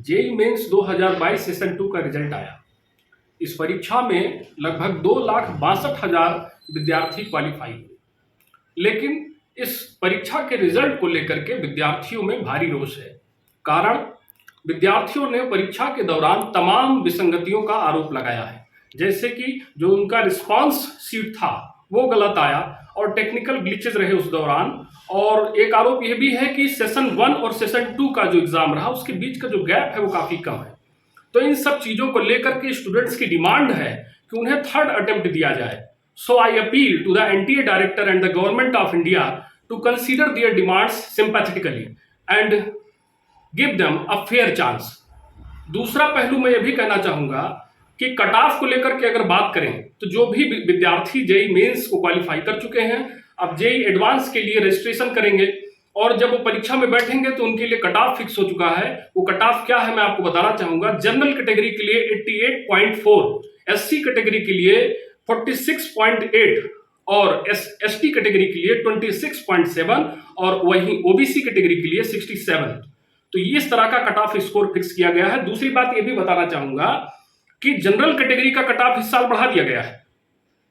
JEE mains 2022 session 2 का result आया। इस परीक्षा में लगभग 2,62,000 विद्यार्थी क्वालिफाई हुए, लेकिन इस परीक्षा के रिजल्ट को लेकर के विद्यार्थियों में भारी रोष है। कारण, विद्यार्थियों ने परीक्षा के दौरान तमाम विसंगतियों का आरोप लगाया है, जैसे कि जो उनका रिस्पांस शीट था वो गलत आया और टेक्निकल ग्लिचेस रहे उस दौरान। और एक आरोप यह भी है कि सेशन 1 और सेशन 2 का जो एग्जाम रहा उसके बीच का जो गैप है वो काफी कम है। तो इन सब चीजों को लेकर के स्टूडेंट्स की डिमांड है कि उन्हें थर्ड अटेम्प्ट दिया जाए। So I appeal to the NTA director and the government of India to consider their demands sympathetically and give them a fair chance. दूसरा पहलू मैं यह भी कहना चाहूंगा कि कट ऑफ को लेकर के अगर बात करें तो जो भी विद्यार्थी जेई मेंस को क्वालिफाई कर चुके हैं अब जेई एडवांस के लिए रजिस्ट्रेशन करेंगे और जब वो परीक्षा में बैठेंगे तो उनके लिए कट ऑफ फिक्स हो चुका है। वो कट ऑफ क्या है मैं आपको बताना चाहूंगा। जनरल कैटेगरी के लिए 88.4, एससी कैटेगरी के लिए 46.8 और एसटी कैटेगरी के लिए 26.7 और वहीं ओबीसी कैटेगरी के लिए 67। तो ये इस तरह का कट ऑफ स्कोर फिक्स किया गया है। दूसरी बात ये भी बताना चाहूंगा कि जनरल कैटेगरी का कट ऑफ इस साल बढ़ा दिया गया है।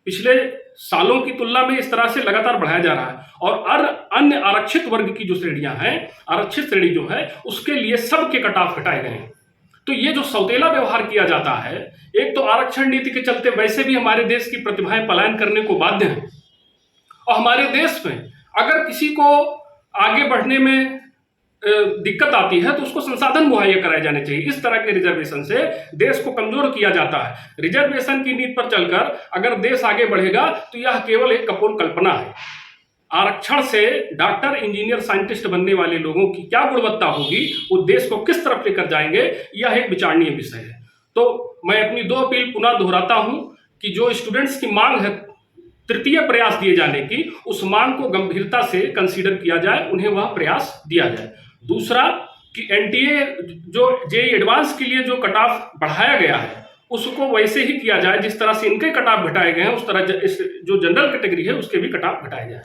पिछले सालों की तुलना में इस तरह से लगातार बढ़ाया जा रहा है और अन्य आरक्षित वर्ग की जो श्रेणियां हैं, आरक्षित श्रेणी जो है उसके लिए सबके कट ऑफ घटाए गए हैं। तो ये जो सौतेला व्यवहार किया जाता है, एक तो आरक्षण नीति के चलते वैसे भी हमारे देश की प्रतिभाएं पलायन करने को बाध्य हैं और हमारे देश में अगर किसी को आगे बढ़ने में दिक्कत आती है तो उसको संसाधन मुहैया कराए जाने चाहिए। इस तरह के रिजर्वेशन से देश को कमजोर किया जाता है। रिजर्वेशन की नीति पर चलकर अगर देश आगे बढ़ेगा तो यह केवल एक कपोल कल्पना है। आरक्षण से डॉक्टर, इंजीनियर, साइंटिस्ट बनने वाले लोगों की क्या गुणवत्ता होगी, वो देश को किस तरफ लेकर जाएंगे, यह एक विचारणीय विषय है। तो मैं अपनी दो अपील पुनः दोहराता हूं कि जो स्टूडेंट्स की मांग है तृतीय प्रयास दिए जाने की, उस मांग को गंभीरता से कंसीडर किया जाए, उन्हें वह प्रयास दिया जाए। दूसरा कि एनटीए जो जेई एडवांस के लिए जो कट ऑफ बढ़ाया गया है उसको वैसे ही किया जाए जिस तरह से इनके कट ऑफ घटाए गए हैं, उस तरह जो जनरल कैटेगरी है उसके भी कट ऑफ घटाए जाए।